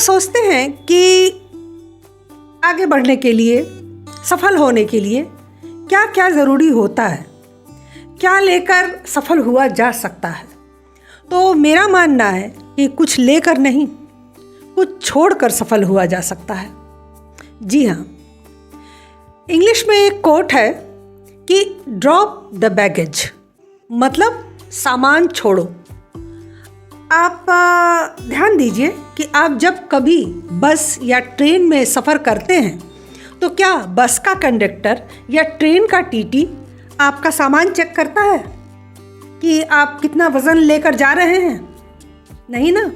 सोचते हैं कि आगे बढ़ने के लिए, सफल होने के लिए क्या क्या ज़रूरी होता है, क्या लेकर सफल हुआ जा सकता है। तो मेरा मानना है कि कुछ लेकर नहीं, कुछ छोड़कर सफल हुआ जा सकता है। जी हाँ, इंग्लिश में एक कोट है कि ड्रॉप द बैगेज, मतलब सामान छोड़ो। आप ध्यान दीजिए कि आप जब कभी बस या ट्रेन में सफ़र करते हैं तो क्या बस का कंडक्टर या ट्रेन का टीटी आपका सामान चेक करता है कि आप कितना वज़न लेकर जा रहे हैं? नहीं ना।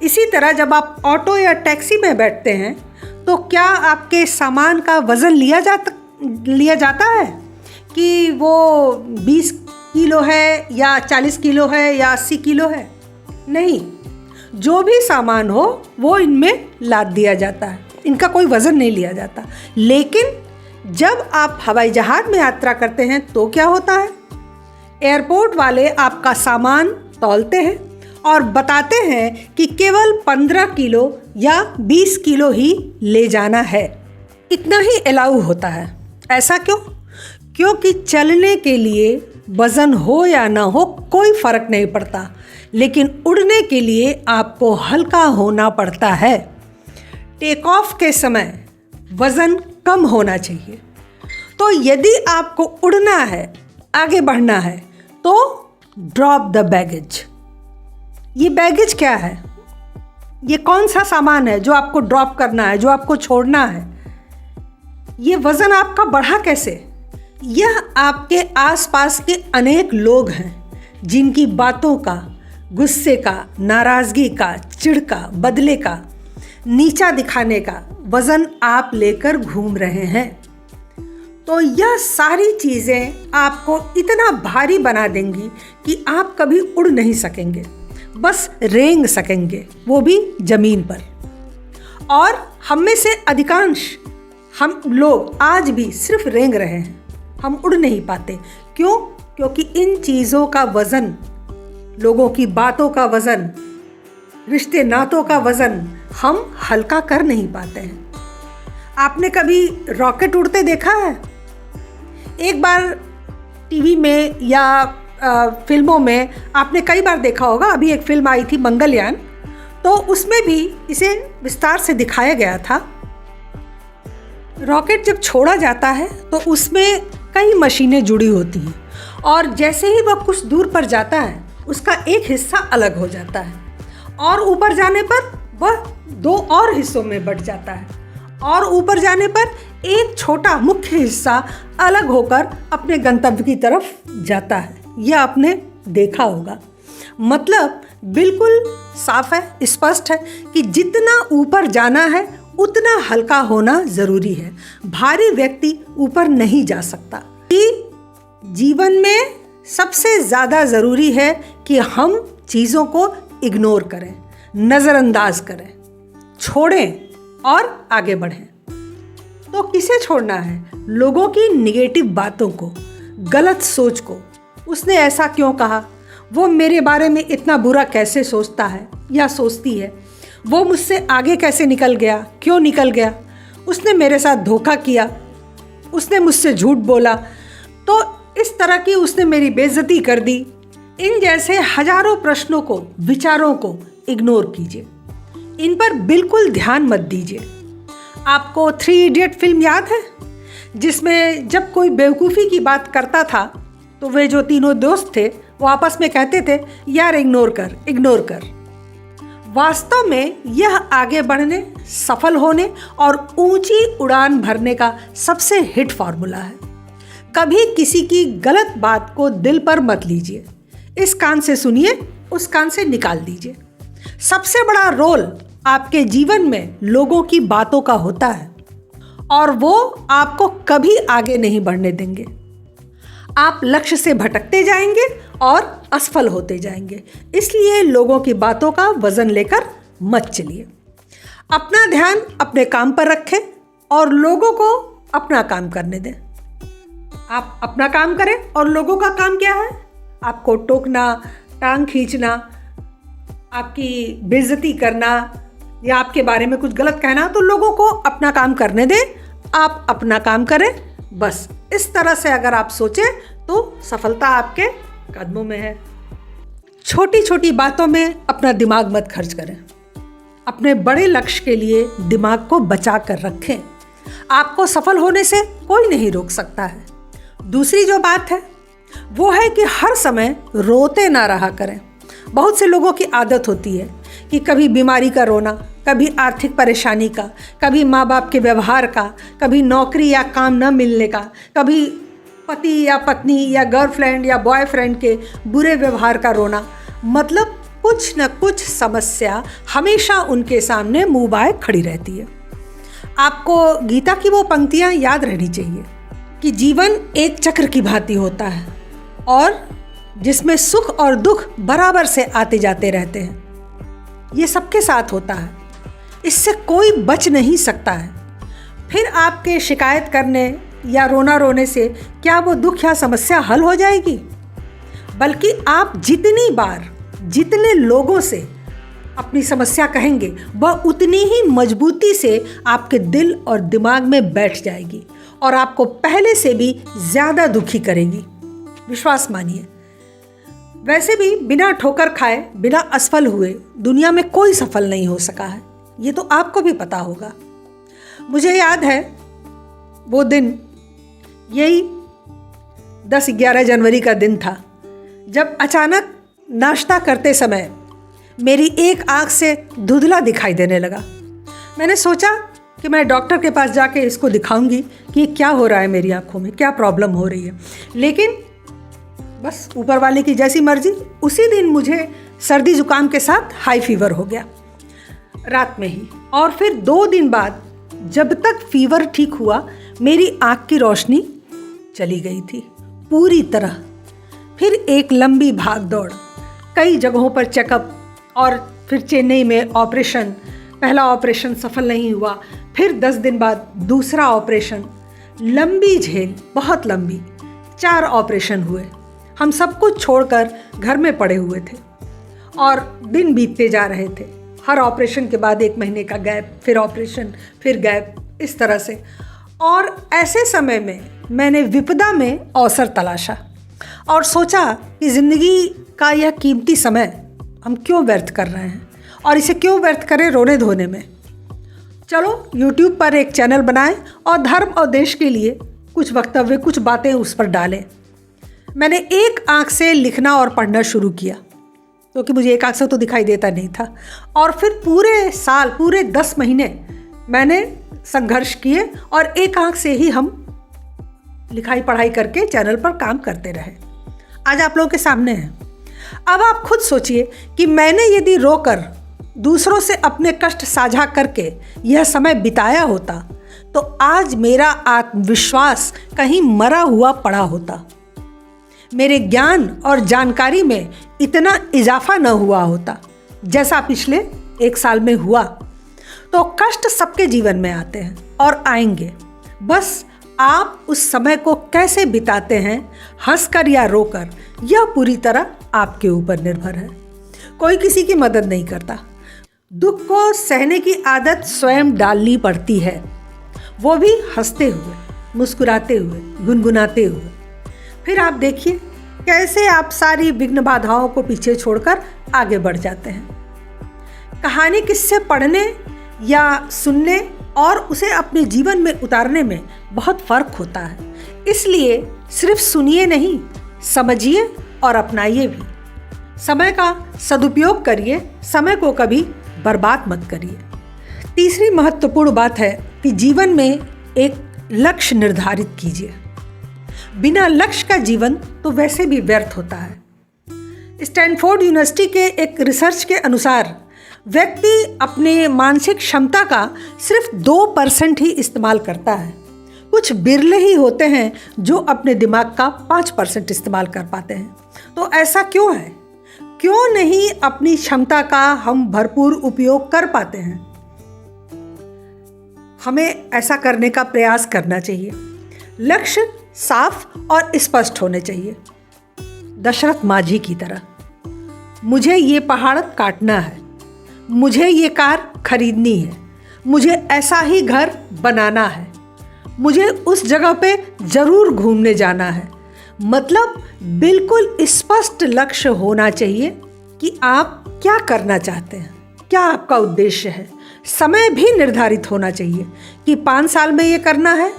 इसी तरह जब आप ऑटो या टैक्सी में बैठते हैं तो क्या आपके सामान का वज़न लिया जाता है कि वो 20 किलो है या 40 किलो है या 80 किलो है? नहीं, जो भी सामान हो वो इनमें लाद दिया जाता है, इनका कोई वज़न नहीं लिया जाता। लेकिन जब आप हवाई जहाज़ में यात्रा करते हैं तो क्या होता है? एयरपोर्ट वाले आपका सामान तौलते हैं और बताते हैं कि केवल 15 किलो या 20 किलो ही ले जाना है। इतना ही अलाउ होता है। ऐसा क्यों? क्योंकि चलने के लिए वज़न हो या ना हो कोई फ़र्क नहीं पड़ता, लेकिन उड़ने के लिए आपको हल्का होना पड़ता है। टेक ऑफ के समय वज़न कम होना चाहिए। तो यदि आपको उड़ना है, आगे बढ़ना है, तो ड्रॉप द बैगेज। ये बैगेज क्या है? ये कौन सा सामान है जो आपको ड्रॉप करना है, जो आपको छोड़ना है? ये वज़न आपका बढ़ा कैसे? यह आपके आसपास के अनेक लोग हैं जिनकी बातों का, गुस्से का, नाराज़गी का, चिढ़ का, बदले का, नीचा दिखाने का वज़न आप लेकर घूम रहे हैं। तो यह सारी चीज़ें आपको इतना भारी बना देंगी कि आप कभी उड़ नहीं सकेंगे, बस रेंग सकेंगे, वो भी ज़मीन पर। और हम में से अधिकांश हम लोग आज भी सिर्फ रेंग रहे हैं, हम उड़ नहीं पाते। क्यों? क्योंकि इन चीज़ों का वज़न, लोगों की बातों का वज़न, रिश्ते नातों का वज़न हम हल्का कर नहीं पाते हैं। आपने कभी रॉकेट उड़ते देखा है? एक बार टीवी में या फिल्मों में आपने कई बार देखा होगा। अभी एक फिल्म आई थी मंगलयान, तो उसमें भी इसे विस्तार से दिखाया गया था। रॉकेट जब छोड़ा जाता है तो उसमें कई मशीनें जुड़ी होती हैं और जैसे ही वह कुछ दूर पर जाता है उसका एक हिस्सा अलग हो जाता है और ऊपर जाने पर वह 2 और हिस्सों में बँट जाता है और ऊपर जाने पर एक छोटा मुख्य हिस्सा अलग होकर अपने गंतव्य की तरफ जाता है। यह आपने देखा होगा। मतलब बिल्कुल साफ है, स्पष्ट है कि जितना ऊपर जाना है उतना हल्का होना ज़रूरी है। भारी व्यक्ति ऊपर नहीं जा सकता। कि जीवन में सबसे ज़्यादा ज़रूरी है कि हम चीज़ों को इग्नोर करें, नज़रअंदाज करें, छोड़ें और आगे बढ़ें। तो किसे छोड़ना है? लोगों की निगेटिव बातों को, गलत सोच को। उसने ऐसा क्यों कहा? वो मेरे बारे में इतना बुरा कैसे सोचता है या सोचती है? वो मुझसे आगे कैसे निकल गया? क्यों निकल गया? उसने मेरे साथ धोखा किया, उसने मुझसे झूठ बोला, तो इस तरह की उसने मेरी बेइज्जती कर दी। इन जैसे हजारों प्रश्नों को, विचारों को इग्नोर कीजिए। इन पर बिल्कुल ध्यान मत दीजिए। आपको 3 इडियट फिल्म याद है, जिसमें जब कोई बेवकूफ़ी की बात करता था तो वे जो तीनों दोस्त थे वो आपस में कहते थे, यार इग्नोर कर, इग्नोर कर। वास्तव में यह आगे बढ़ने, सफल होने और ऊंची उड़ान भरने का सबसे हिट फार्मूला है। कभी किसी की गलत बात को दिल पर मत लीजिए। इस कान से सुनिए, उस कान से निकाल दीजिए। सबसे बड़ा रोल आपके जीवन में लोगों की बातों का होता है और वो आपको कभी आगे नहीं बढ़ने देंगे। आप लक्ष्य से भटकते जाएंगे और असफल होते जाएंगे। इसलिए लोगों की बातों का वजन लेकर मत चलिए। अपना ध्यान अपने काम पर रखें और लोगों को अपना काम करने दें। आप अपना काम करें और लोगों का काम क्या है? आपको टोकना, टांग खींचना, आपकी बेइज्जती करना, या आपके बारे में कुछ गलत कहना, तो लोगों को अपना काम करने दें, आप अपना काम करें। बस इस तरह से अगर आप सोचें तो सफलता आपके कदमों में है। छोटी छोटी बातों में अपना दिमाग मत खर्च करें। अपने बड़े लक्ष्य के लिए दिमाग को बचा कर रखें। आपको सफल होने से कोई नहीं रोक सकता है। दूसरी जो बात है वो है कि हर समय रोते ना रहा करें। बहुत से लोगों की आदत होती है कि कभी बीमारी का रोना, कभी आर्थिक परेशानी का, कभी माँ बाप के व्यवहार का, कभी नौकरी या काम न मिलने का, कभी पति या पत्नी या गर्लफ्रेंड या बॉयफ्रेंड के बुरे व्यवहार का रोना। मतलब कुछ न कुछ समस्या हमेशा उनके सामने मुँह बाए खड़ी रहती है। आपको गीता की वो पंक्तियाँ याद रहनी चाहिए कि जीवन एक चक्र की भांति होता है और जिसमें सुख और दुख बराबर से आते जाते रहते हैं। ये सबके साथ होता है, इससे कोई बच नहीं सकता है। फिर आपके शिकायत करने या रोना रोने से क्या वो दुख या समस्या हल हो जाएगी? बल्कि आप जितनी बार जितने लोगों से अपनी समस्या कहेंगे वह उतनी ही मजबूती से आपके दिल और दिमाग में बैठ जाएगी और आपको पहले से भी ज़्यादा दुखी करेगी। विश्वास मानिए। वैसे भी बिना ठोकर खाए, बिना असफल हुए दुनिया में कोई सफल नहीं हो सका है। ये तो आपको भी पता होगा। मुझे याद है वो दिन, यही 10-11 जनवरी का दिन था, जब अचानक नाश्ता करते समय मेरी एक आँख से धुंधला दिखाई देने लगा। मैंने सोचा कि मैं डॉक्टर के पास जाके इसको दिखाऊंगी कि क्या हो रहा है मेरी आँखों में, क्या प्रॉब्लम हो रही है। लेकिन बस ऊपर वाले की जैसी मर्जी, उसी दिन मुझे सर्दी जुकाम के साथ हाई फीवर हो गया रात में ही। और फिर 2 दिन बाद जब तक फीवर ठीक हुआ मेरी आँख की रोशनी चली गई थी पूरी तरह। फिर एक लंबी भाग दौड़, कई जगहों पर चेकअप और फिर चेन्नई में ऑपरेशन। पहला ऑपरेशन सफल नहीं हुआ, फिर 10 दिन बाद दूसरा ऑपरेशन। लंबी झेल, बहुत लंबी। 4 ऑपरेशन हुए। हम सब कुछ छोड़कर घर में पड़े हुए थे और दिन बीतते जा रहे थे। हर ऑपरेशन के बाद 1 महीने का गैप, फिर ऑपरेशन, फिर गैप, इस तरह से। और ऐसे समय में मैंने विपदा में अवसर तलाशा और सोचा कि ज़िंदगी का यह कीमती समय हम क्यों व्यर्थ कर रहे हैं और इसे क्यों व्यर्थ करें रोने धोने में। चलो YouTube पर एक चैनल बनाएं और धर्म और देश के लिए कुछ वक्तव्य, कुछ बातें उस पर डालें। मैंने एक आँख से लिखना और पढ़ना शुरू किया क्योंकि मुझे एक आँख से तो दिखाई देता नहीं था। और फिर पूरे साल, पूरे 10 महीने मैंने संघर्ष किए और एक आँख से ही हम लिखाई पढ़ाई करके चैनल पर काम करते रहे। आज आप लोगों के सामने हैं। अब आप खुद सोचिए कि मैंने यदि रोकर दूसरों से अपने कष्ट साझा करके यह समय बिताया होता तो आज मेरा आत्मविश्वास कहीं मरा हुआ पड़ा होता, मेरे ज्ञान और जानकारी में इतना इजाफा न हुआ होता जैसा पिछले 1 साल में हुआ। तो कष्ट सबके जीवन में आते हैं और आएंगे, बस आप उस समय को कैसे बिताते हैं, हंसकर या रोकर, यह पूरी तरह आपके ऊपर निर्भर है। कोई किसी की मदद नहीं करता। दुख को सहने की आदत स्वयं डालनी पड़ती है, वो भी हंसते हुए, मुस्कुराते हुए, गुनगुनाते हुए। फिर आप देखिए कैसे आप सारी विघ्न बाधाओं को पीछे छोड़कर आगे बढ़ जाते हैं। कहानी किससे पढ़ने या सुनने और उसे अपने जीवन में उतारने में बहुत फर्क होता है। इसलिए सिर्फ सुनिए नहीं, समझिए और अपनाइए भी। समय का सदुपयोग करिए, समय को कभी बर्बाद मत करिए। तीसरी महत्वपूर्ण बात है कि जीवन में एक लक्ष्य निर्धारित कीजिए। बिना लक्ष्य का जीवन तो वैसे भी व्यर्थ होता है। स्टैनफोर्ड यूनिवर्सिटी के एक रिसर्च के अनुसार व्यक्ति अपने मानसिक क्षमता का सिर्फ 2% ही इस्तेमाल करता है। कुछ बिरले ही होते हैं जो अपने दिमाग का 5% इस्तेमाल कर पाते हैं। तो ऐसा क्यों है? क्यों नहीं अपनी क्षमता का हम भरपूर उपयोग कर पाते हैं? हमें ऐसा करने का प्रयास करना चाहिए। लक्ष्य साफ और स्पष्ट होने चाहिए। दशरथ माझी की तरह, मुझे ये पहाड़ काटना है, मुझे ये कार खरीदनी है, मुझे ऐसा ही घर बनाना है, मुझे उस जगह पे ज़रूर घूमने जाना है। मतलब बिल्कुल स्पष्ट लक्ष्य होना चाहिए कि आप क्या करना चाहते हैं, क्या आपका उद्देश्य है। समय भी निर्धारित होना चाहिए कि 5 साल में ये करना है,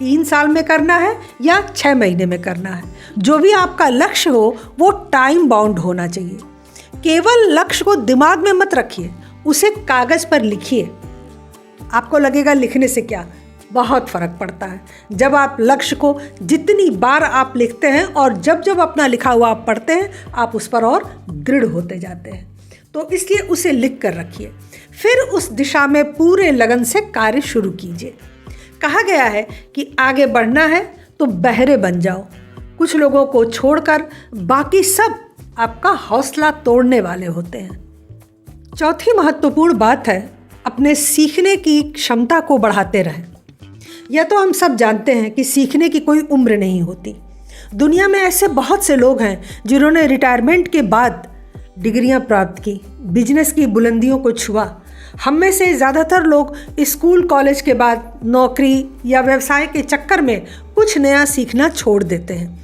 3 साल में करना है या 6 महीने में करना है। जो भी आपका लक्ष्य हो वो टाइम बाउंड होना चाहिए। केवल लक्ष्य को दिमाग में मत रखिए, उसे कागज़ पर लिखिए। आपको लगेगा लिखने से क्या, बहुत फ़र्क पड़ता है। जब आप लक्ष्य को जितनी बार आप लिखते हैं और जब जब अपना लिखा हुआ आप पढ़ते हैं, आप उस पर और दृढ़ होते जाते हैं। तो इसलिए उसे लिख कर रखिए, फिर उस दिशा में पूरे लगन से कार्य शुरू कीजिए। कहा गया है कि आगे बढ़ना है तो बहरे बन जाओ। कुछ लोगों को छोड़कर बाकी सब आपका हौसला तोड़ने वाले होते हैं। चौथी महत्वपूर्ण बात है, अपने सीखने की क्षमता को बढ़ाते रहें। यह तो हम सब जानते हैं कि सीखने की कोई उम्र नहीं होती। दुनिया में ऐसे बहुत से लोग हैं जिन्होंने रिटायरमेंट के बाद डिग्रियां प्राप्त की, बिजनेस की बुलंदियों को छुआ। हम में से ज़्यादातर लोग स्कूल कॉलेज के बाद नौकरी या व्यवसाय के चक्कर में कुछ नया सीखना छोड़ देते हैं।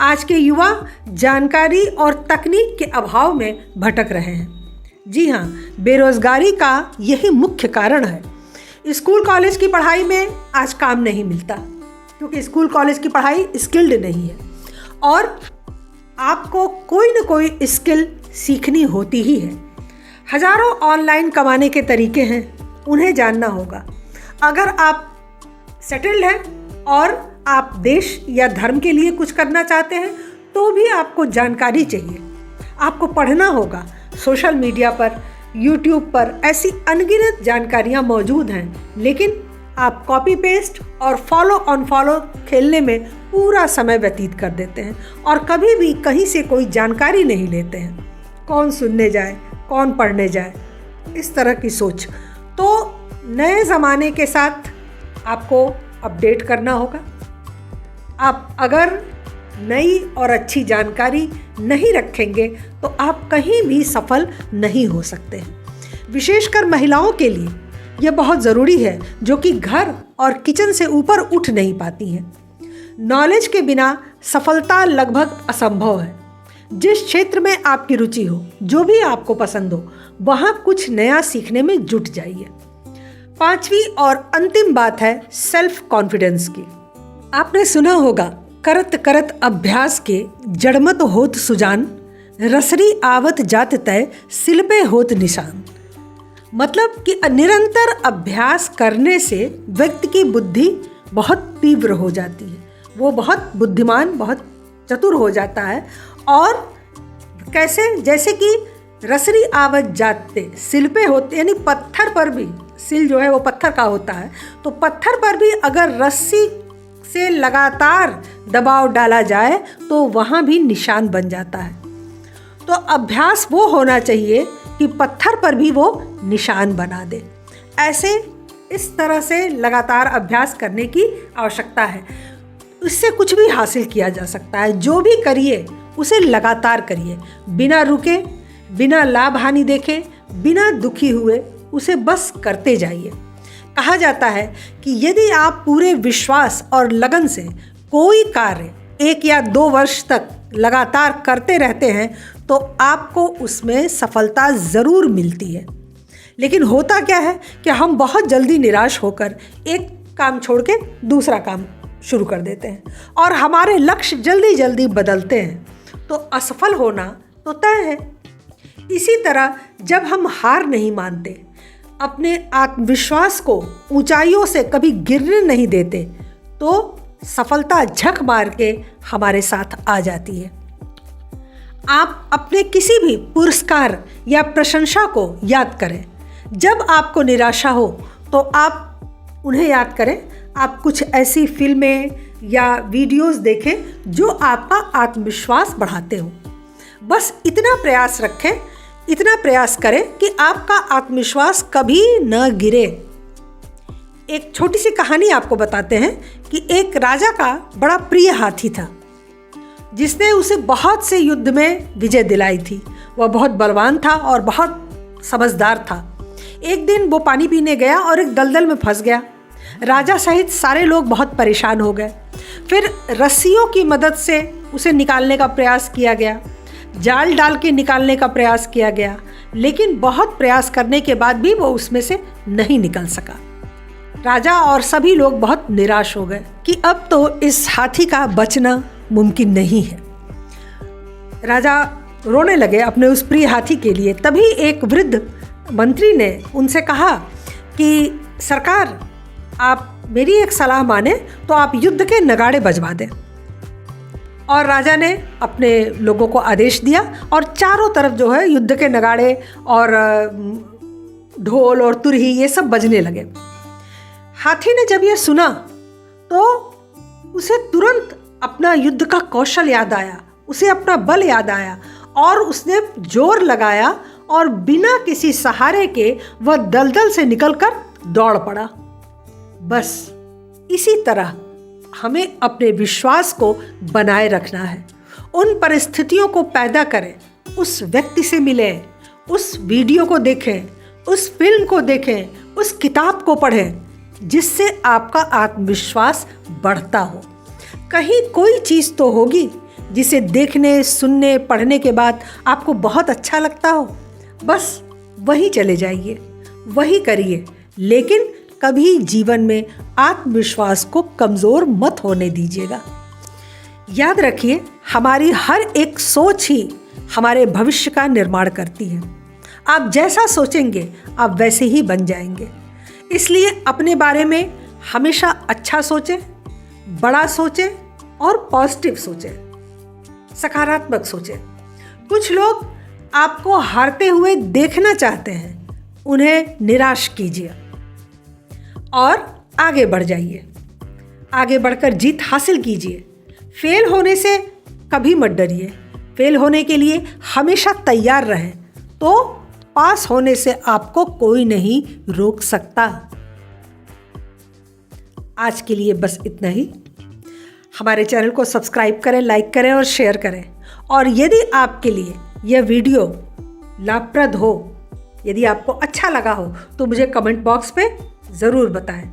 आज के युवा जानकारी और तकनीक के अभाव में भटक रहे हैं। जी हाँ, बेरोजगारी का यही मुख्य कारण है। स्कूल कॉलेज की पढ़ाई में आज काम नहीं मिलता क्योंकि स्कूल कॉलेज की पढ़ाई स्किल्ड नहीं है और आपको कोई न कोई स्किल सीखनी होती ही है। हजारों ऑनलाइन कमाने के तरीके हैं, उन्हें जानना होगा। अगर आप सेटल्ड हैं और आप देश या धर्म के लिए कुछ करना चाहते हैं तो भी आपको जानकारी चाहिए। आपको पढ़ना होगा। सोशल मीडिया पर, यूट्यूब पर ऐसी अनगिनत जानकारियाँ मौजूद हैं, लेकिन आप कॉपी पेस्ट और फॉलो अनफॉलो खेलने में पूरा समय व्यतीत कर देते हैं और कभी भी कहीं से कोई जानकारी नहीं लेते हैं। कौन सुनने जाए, कौन पढ़ने जाए, इस तरह की सोच। तो नए ज़माने के साथ आपको अपडेट करना होगा। आप अगर नई और अच्छी जानकारी नहीं रखेंगे तो आप कहीं भी सफल नहीं हो सकते। विशेषकर महिलाओं के लिए यह बहुत ज़रूरी है जो कि घर और किचन से ऊपर उठ नहीं पाती हैं। नॉलेज के बिना सफलता लगभग असंभव है। जिस क्षेत्र में आपकी रुचि हो, जो भी आपको पसंद हो, वहाँ कुछ नया सीखने में जुट जाइए। 5वीं और अंतिम बात है सेल्फ कॉन्फिडेंस की। आपने सुना होगा, करत करत अभ्यास के जड़मत होत सुजान, रसरी आवत जात तय सिल पे होत निशान। मतलब कि निरंतर अभ्यास करने से व्यक्ति की बुद्धि बहुत तीव्र हो जाती है, वो बहुत बुद्धिमान, बहुत चतुर हो जाता है। और कैसे, जैसे कि रसरी आवत जाते सिल पे होते, यानी पत्थर पर भी, सिल जो है वो पत्थर का होता है, तो पत्थर पर भी अगर रस्सी से लगातार दबाव डाला जाए तो वहाँ भी निशान बन जाता है। तो अभ्यास वो होना चाहिए कि पत्थर पर भी वो निशान बना दे। ऐसे इस तरह से लगातार अभ्यास करने की आवश्यकता है। इससे कुछ भी हासिल किया जा सकता है। जो भी करिए उसे लगातार करिए, बिना रुके, बिना लाभ हानि देखे, बिना दुखी हुए उसे बस करते जाइए। कहा जाता है कि यदि आप पूरे विश्वास और लगन से कोई कार्य 1 या 2 वर्ष तक लगातार करते रहते हैं तो आपको उसमें सफलता ज़रूर मिलती है। लेकिन होता क्या है कि हम बहुत जल्दी निराश होकर एक काम छोड़ के दूसरा काम शुरू कर देते हैं और हमारे लक्ष्य जल्दी जल्दी बदलते हैं, तो असफल होना तो तय है। इसी तरह जब हम हार नहीं मानते, अपने आत्मविश्वास को ऊंचाइयों से कभी गिरने नहीं देते, तो सफलता झक मार के हमारे साथ आ जाती है। आप अपने किसी भी पुरस्कार या प्रशंसा को याद करें। जब आपको निराशा हो तो आप उन्हें याद करें। आप कुछ ऐसी फिल्में या वीडियोस देखें जो आपका आत्मविश्वास बढ़ाते हो। बस इतना प्रयास रखें, इतना प्रयास करें कि आपका आत्मविश्वास कभी न गिरे। एक छोटी सी कहानी आपको बताते हैं कि एक राजा का बड़ा प्रिय हाथी था जिसने उसे बहुत से युद्ध में विजय दिलाई थी। वह बहुत बलवान था और बहुत समझदार था। एक दिन वो पानी पीने गया और एक दलदल में फंस गया। राजा सहित सारे लोग बहुत परेशान हो गए। फिर रस्सियों की मदद से उसे निकालने का प्रयास किया गया, जाल डाल के निकालने का प्रयास किया गया, लेकिन बहुत प्रयास करने के बाद भी वो उसमें से नहीं निकल सका। राजा और सभी लोग बहुत निराश हो गए कि अब तो इस हाथी का बचना मुमकिन नहीं है। राजा रोने लगे अपने उस प्रिय हाथी के लिए। तभी एक वृद्ध मंत्री ने उनसे कहा कि सरकार, आप मेरी एक सलाह माने तो आप युद्ध के नगाड़े बजवा दें। और राजा ने अपने लोगों को आदेश दिया और चारों तरफ जो है युद्ध के नगाड़े और ढोल और तुरही ये सब बजने लगे। हाथी ने जब ये सुना तो उसे तुरंत अपना युद्ध का कौशल याद आया, उसे अपना बल याद आया और उसने जोर लगाया और बिना किसी सहारे के वह दलदल से निकलकर दौड़ पड़ा। बस इसी तरह हमें अपने विश्वास को बनाए रखना है। उन परिस्थितियों को पैदा करें, उस व्यक्ति से मिलें, उस वीडियो को देखें, उस फिल्म को देखें, उस किताब को पढ़ें जिससे आपका आत्मविश्वास बढ़ता हो। कहीं कोई चीज़ तो होगी जिसे देखने, सुनने, पढ़ने के बाद आपको बहुत अच्छा लगता हो। बस वही चले जाइए, वही करिए, लेकिन कभी जीवन में आत्मविश्वास को कमज़ोर मत होने दीजिएगा। याद रखिए, हमारी हर एक सोच ही हमारे भविष्य का निर्माण करती है। आप जैसा सोचेंगे आप वैसे ही बन जाएंगे। इसलिए अपने बारे में हमेशा अच्छा सोचें, बड़ा सोचें और पॉजिटिव सोचें, सकारात्मक सोचें। कुछ लोग आपको हारते हुए देखना चाहते हैं, उन्हें निराश कीजिए और आगे बढ़ जाइए। आगे बढ़कर जीत हासिल कीजिए। फेल होने से कभी मत डरिए। फेल होने के लिए हमेशा तैयार रहें, तो पास होने से आपको कोई नहीं रोक सकता। आज के लिए बस इतना ही। हमारे चैनल को सब्सक्राइब करें, लाइक करें और शेयर करें। और यदि आपके लिए यह वीडियो लाभप्रद हो, यदि आपको अच्छा लगा हो, तो मुझे कमेंट बॉक्स पे ज़रूर बताएं।